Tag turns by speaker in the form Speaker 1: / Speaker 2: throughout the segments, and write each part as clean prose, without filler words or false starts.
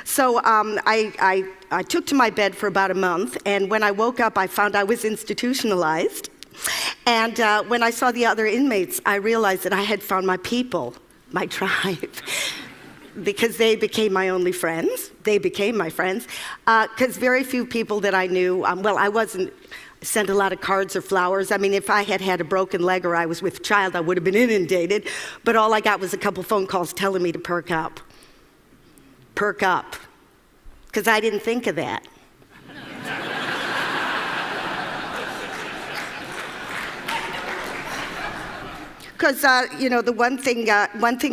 Speaker 1: So I took to my bed for about a month, and when I woke up, I found I was institutionalized. And when I saw the other inmates, I realized that I had found my people, my tribe, because they became my only friends. They became my friends, because very few people that I knew, well, I wasn't sent a lot of cards or flowers. I mean, if I had had a broken leg or I was with a child, I would have been inundated. But all I got was a couple phone calls telling me to perk up. Perk up. Because I didn't think of that. Because, the one thing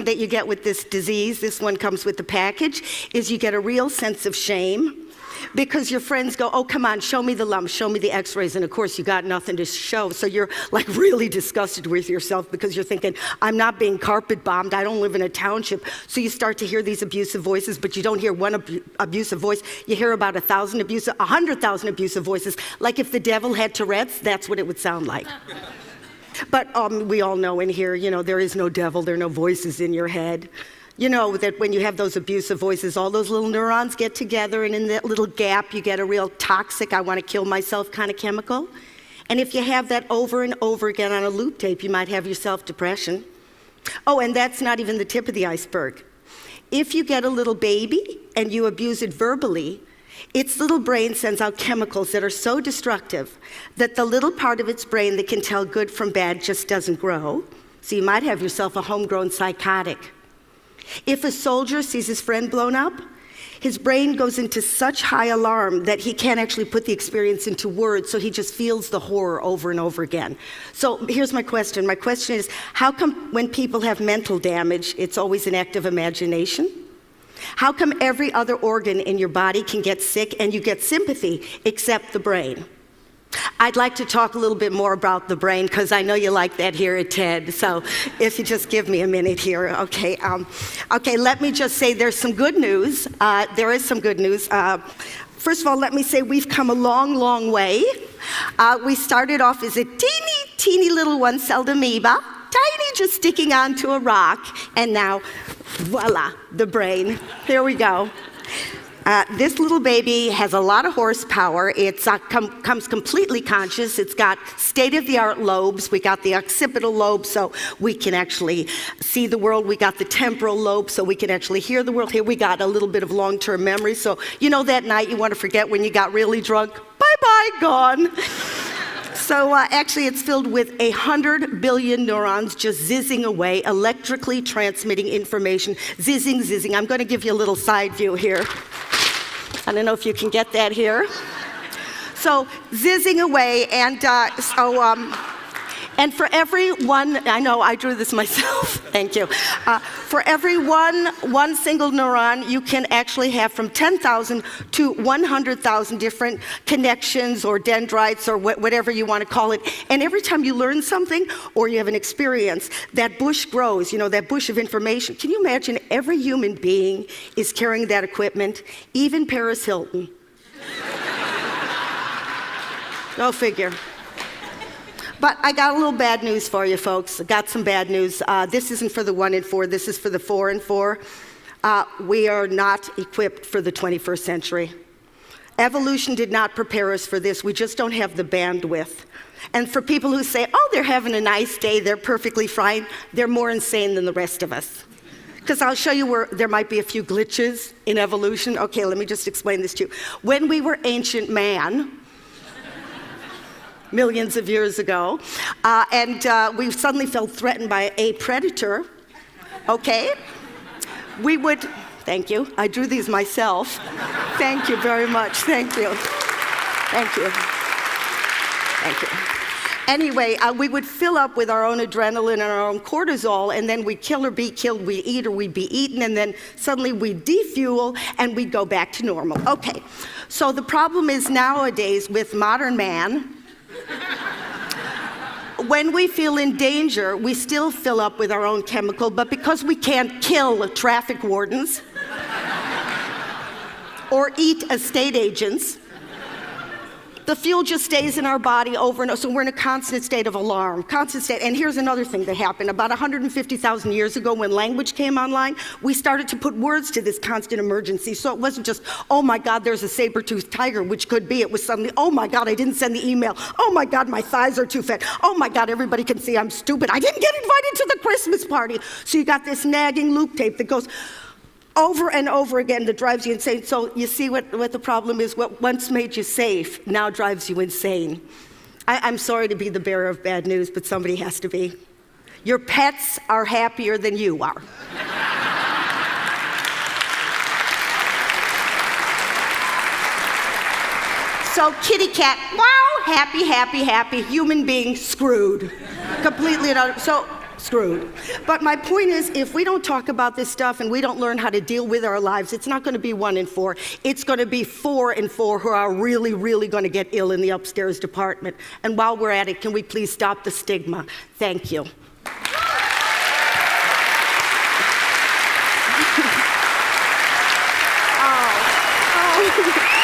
Speaker 1: that you get with this disease, this one comes with the package, is you get a real sense of shame. Because your friends go, oh, come on, show me the lumps, show me the x-rays, and of course you got nothing to show. So you're like really disgusted with yourself because you're thinking, I'm not being carpet bombed, I don't live in a township. So you start to hear these abusive voices, but you don't hear one abusive voice. You hear about 1,000 abusive, 100,000 abusive voices. Like if the devil had Tourette's, that's what it would sound like. But we all know in here, there is no devil, there are no voices in your head. You know that when you have those abusive voices, all those little neurons get together, and in that little gap, you get a real toxic, I want to kill myself kind of chemical. And if you have that over and over again on a loop tape, you might have yourself depression. Oh, and that's not even the tip of the iceberg. If you get a little baby and you abuse it verbally, its little brain sends out chemicals that are so destructive that the little part of its brain that can tell good from bad just doesn't grow. So you might have yourself a homegrown psychotic. If a soldier sees his friend blown up, his brain goes into such high alarm that he can't actually put the experience into words, so he just feels the horror over and over again. So here's my question. My question is, how come when people have mental damage, it's always an act of imagination? How come every other organ in your body can get sick and you get sympathy except the brain? I'd like to talk a little bit more about the brain because I know you like that here at TED. So if you just give me a minute here, okay. Okay, let me just say there's some good news. There is some good news. First of all, let me say we've come a long, long way. We started off as a teeny, teeny little one-celled amoeba, tiny, just sticking onto a rock, and now, voila, the brain. Here we go. This little baby has a lot of horsepower. It comes completely conscious. It's got state-of-the-art lobes. We got the occipital lobe, so we can actually see the world. We got the temporal lobe, so we can actually hear the world. Here we got a little bit of long-term memory. So that night you want to forget when you got really drunk. Bye-bye, gone. So actually it's filled with 100 billion neurons just zizzing away, electrically transmitting information. Zizzing, zizzing. I'm going to give you a little side view here. I don't know if you can get that here. So zizzing away, and and for every one, I know I drew this myself, thank you. For every one single neuron, you can actually have from 10,000 to 100,000 different connections or dendrites or whatever you want to call it. And every time you learn something or you have an experience, that bush grows, that bush of information. Can you imagine every human being is carrying that equipment, even Paris Hilton? Go figure. But I got a little bad news for you, folks. I got some bad news. This isn't for the 1 in 4. This is for the 4 in 4. We are not equipped for the 21st century. Evolution did not prepare us for this. We just don't have the bandwidth. And for people who say, oh, they're having a nice day, they're perfectly fine, they're more insane than the rest of us. Because I'll show you where there might be a few glitches in evolution. Okay, let me just explain this to you. When we were ancient man, millions of years ago, and we suddenly felt threatened by a predator, okay? We would, thank you, I drew these myself. Thank you very much, thank you. Thank you. Thank you. Anyway, we would fill up with our own adrenaline and our own cortisol, and then we'd kill or be killed, we'd eat or we'd be eaten, and then suddenly we'd defuel and we'd go back to normal. Okay, so the problem is nowadays with modern man, when we feel in danger, we still fill up with our own chemical, but because we can't kill traffic wardens or eat estate agents, the fuel just stays in our body over and over. So we're in a constant state of alarm, constant state. And here's another thing that happened. About 150,000 years ago, when language came online, we started to put words to this constant emergency. So it wasn't just, oh my God, there's a saber-toothed tiger, which could be. It was suddenly, oh my God, I didn't send the email. Oh my God, my thighs are too fat. Oh my God, everybody can see I'm stupid. I didn't get invited to the Christmas party. So you got this nagging loop tape that goes over and over again that drives you insane. So you see what the problem is? What once made you safe now drives you insane. I'm sorry to be the bearer of bad news, but somebody has to be. Your pets are happier than you are. So kitty cat, wow, happy, happy, happy. Human being, screwed. Completely and utterly, so screwed. But my point is, if we don't talk about this stuff and we don't learn how to deal with our lives, it's not going to be 1 in 4. It's going to be 4 in 4 who are really, really going to get ill in the upstairs department. And while we're at it, can we please stop the stigma? Thank you. Oh.